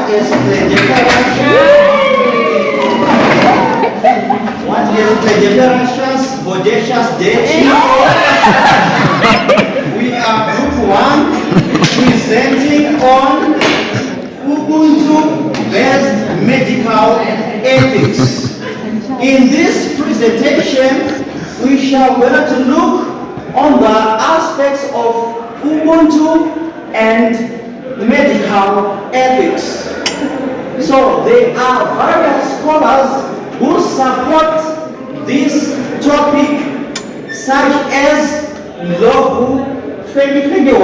What is perseverance, bodacious, daily? We are group 1 presenting on Ubuntu-based medical ethics. In this presentation, we shall go to look on the aspects of Ubuntu and medical ethics. So there are various scholars who support this topic, such as Lovu 2021,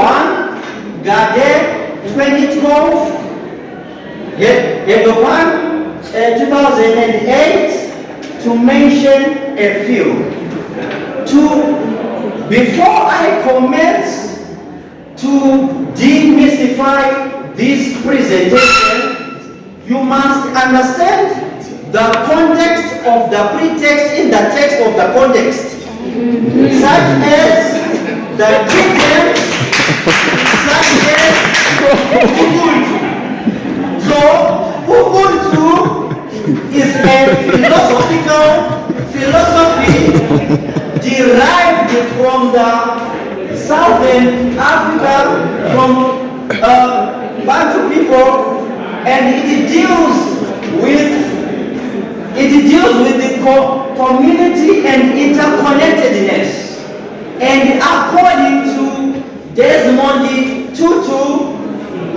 Gade 2012, Hedopan 2008, to mention a few. Before I commence to demystify this presentation, you must understand the context of the pretext in the text of the context, such as the pretext, such as Ubuntu. So, Ubuntu is a philosophy derived from the Southern Africa, from Bantu people, and it deals with the community and interconnectedness. And according to Desmond Tutu,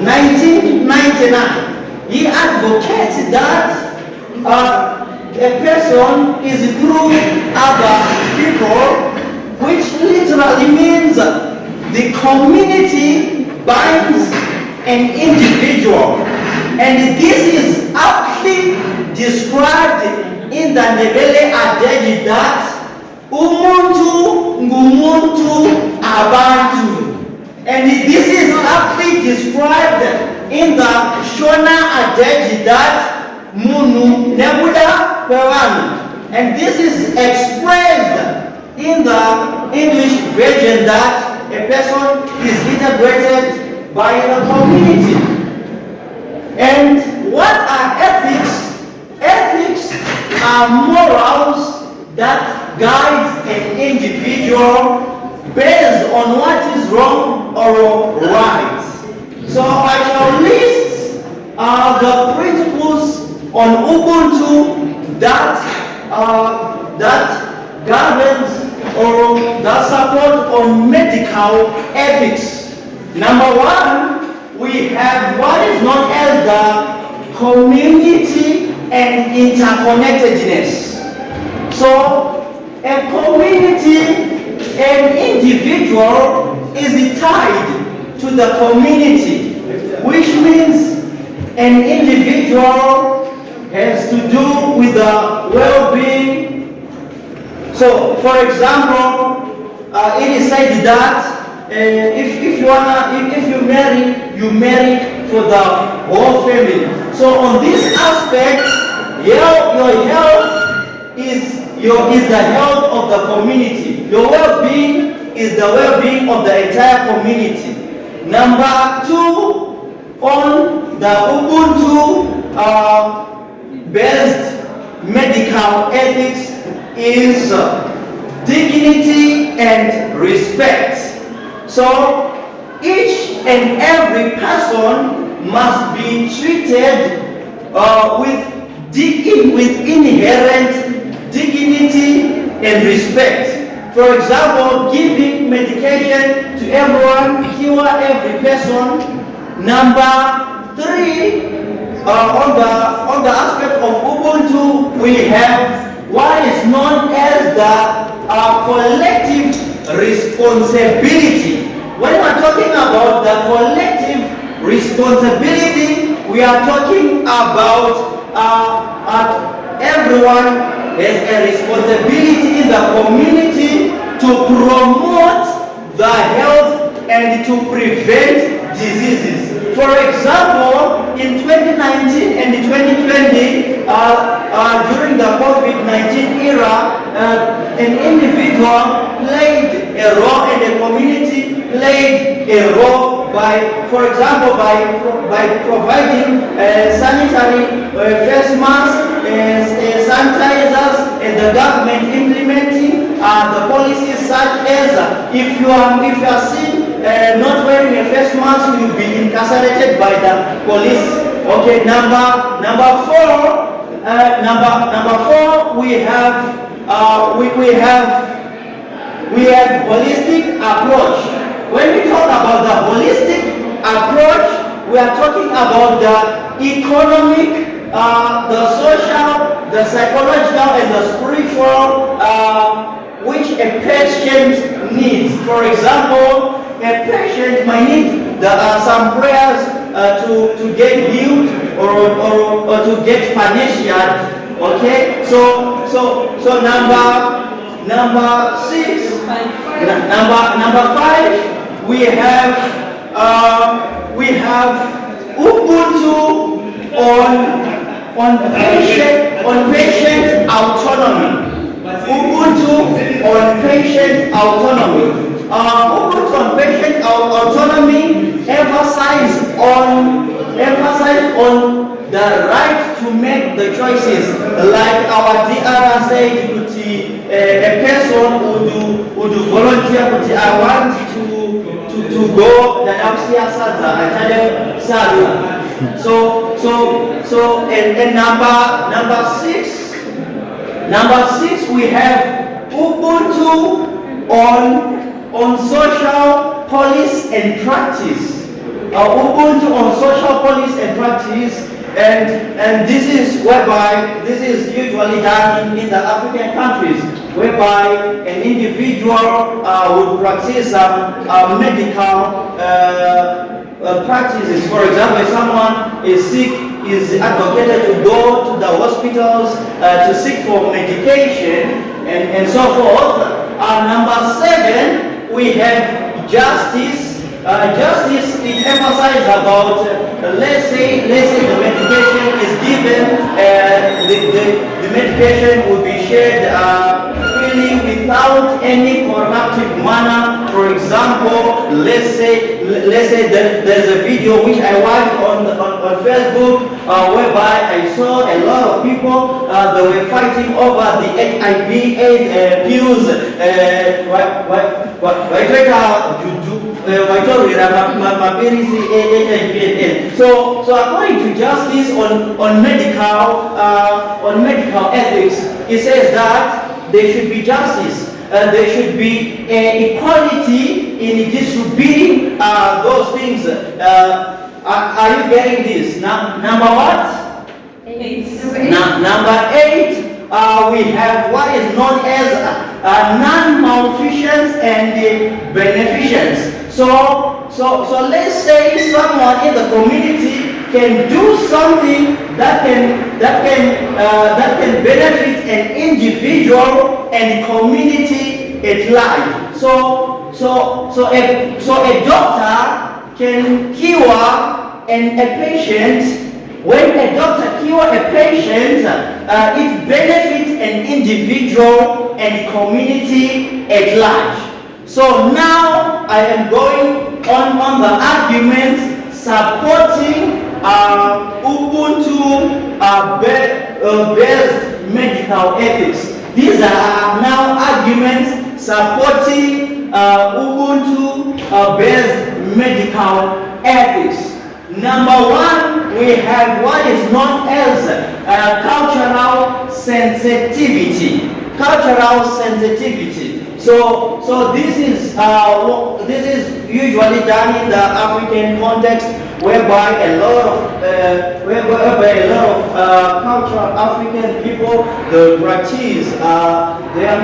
1999, he advocates that a person is through other people, which literally means the community binds an individual. And this is aptly described in the Ndebele adage that Umuntu ngumuntu abantu. And this is aptly described in the Shona adage that Munu nebuda pewanu. And this is expressed in the English version that a person is integrated by the community. And what are ethics? Ethics are morals that guide an individual based on what is wrong or right. So I shall list the principles on Ubuntu that governs or that support on medical ethics. Number 1, we have what is known as the community and interconnectedness. So, a community, an individual is tied to the community, which means an individual has to do with the well-being. So, for example, it is said that if you marry for the whole family. So on this aspect, your health is the health of the community. Your well-being is the well-being of the entire community. Number 2, on the Ubuntu based medical ethics is dignity and respect. So each and every person must be treated with inherent dignity and respect. For example, giving medication to everyone, cure every person. Number 3, on the aspect of Ubuntu, we have what is known as the collective responsibility. When we're talking about the collective responsibility, we are talking about everyone has a responsibility in the community to promote the health and to prevent diseases. For example, in 2019 and 2020, during the COVID-19 era, an individual played a role and the community played a role by, for example, by providing face masks, sanitizers, and the government implementing the policies such as if you are seen not wearing a face mask, you will be incarcerated by the police. Okay, number four, we have holistic approach. When we talk about the holistic approach, we are talking about the economic, the social, the psychological, and the spiritual, which a patient needs. For example, a patient might need some prayers to get healed or to get panacea. Okay, so number six, number five, we have Ubuntu on patient autonomy. Ubuntu on patient autonomy. Ubuntu on patient autonomy emphasize on the right to make the choices, like our DR said. A person would volunteer, but I want to go the upstairs Saturday. So and number six, we have Ubuntu on social policy and practice. Ubuntu on social policy and practice, and this is usually done in the African countries, whereby an individual would practice medical practices. For example, if someone is sick, is advocated to go to the hospitals to seek for medication and so forth. Number seven, we have justice. Justice, it emphasizes about, let's say the medication is given, the medication will be shared freely without any corruptive manner. For example, let's say there's a video which I watched on Facebook, whereby I saw a lot of people they were fighting over the HIV/AIDS pills. So according to justice on medical ethics, it says that there should be justice. There should be equality in distributing those things. Are you getting this? Number what? 8. Number 8. We have what is known as non-malfeasance and beneficence. So let's say someone in the community can do something that can benefit an individual and community at large. So a doctor can cure a patient. When a doctor cures a patient, it benefits an individual and community at large. So now I am going on the arguments supporting Ubuntu based medical ethics. These are now arguments supporting Ubuntu based medical ethics. Number 1, we have what is known as cultural sensitivity. Cultural sensitivity. So this is usually done in the African context, whereby a lot of cultural African people they practice their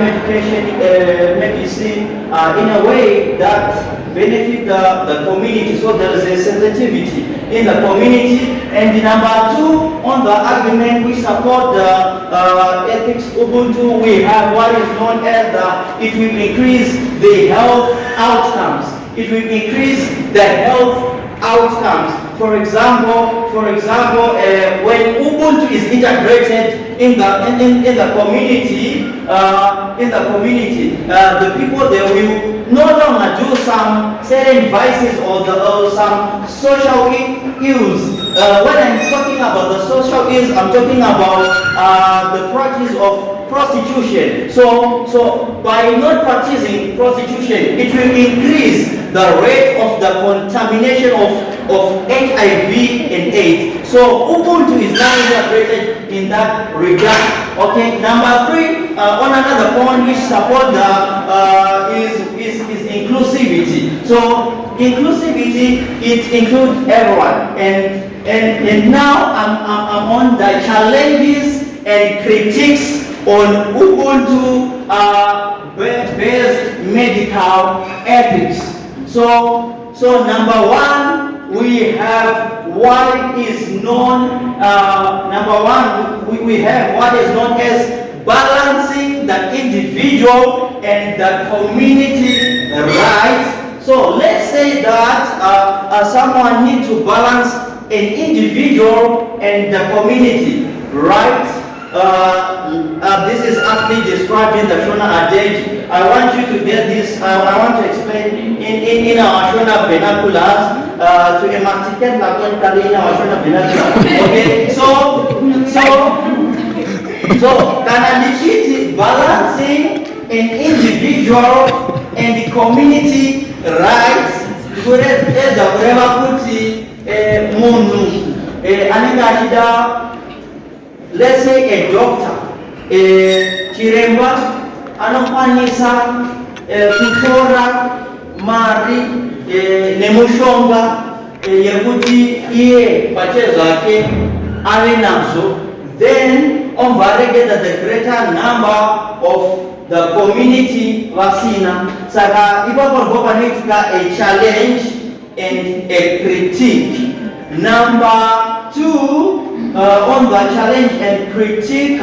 medicine in a way that benefit the community. So there is a sensitivity in the community. And number 2, on the argument we support the ethics Ubuntu, we have what is known as it will increase the health outcomes. It will increase the health outcomes. For example, when Ubuntu is integrated in the community, the people they will no longer do some certain vices or some social ills. When I'm talking about the social also is I'm talking about the practice of prostitution. So by not practicing prostitution, it will increase the rate of the contamination of HIV and AIDS. So Ubuntu is now integrated in that regard. Okay. Number 3, on another point which support the is inclusivity. So inclusivity, it includes everyone, and now I'm on the challenges and critiques on Ubuntu based medical ethics. So number 1, we have what is known. We have what is known as balancing the individual and the community rights. So let's say that someone needs to balance an individual and the community rights. This is aptly described in the Shona adage. I want you to get this. I want to explain in our Shona vernaculars to emasticate la contact in our Shona vernacular. Okay, so Kananichiti balancing an individual and the community rights. Let's say a doctor, Chiremba, Anopanisa, Tutora, Mari, Nemushonga, Yaguti, Ie, Pachezake, Arenazo, then on Varegeta the greater number of the community Vasina, Saka Ibapolitika a challenge and a critique. Number 2, on the challenge and critique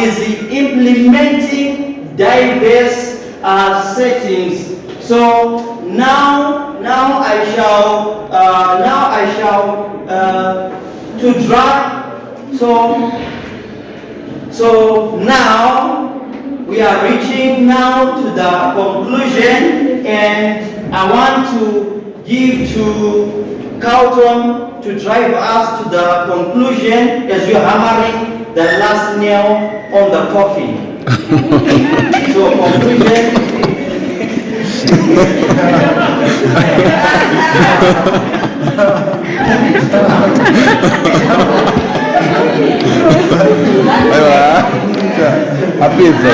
is the implementing diverse settings. So now I shall to draw. So now we are reaching now to the conclusion, and I want to give to Carlton to drive us to the conclusion as you're hammering the last nail on the coffin. So conclusion. A pizza.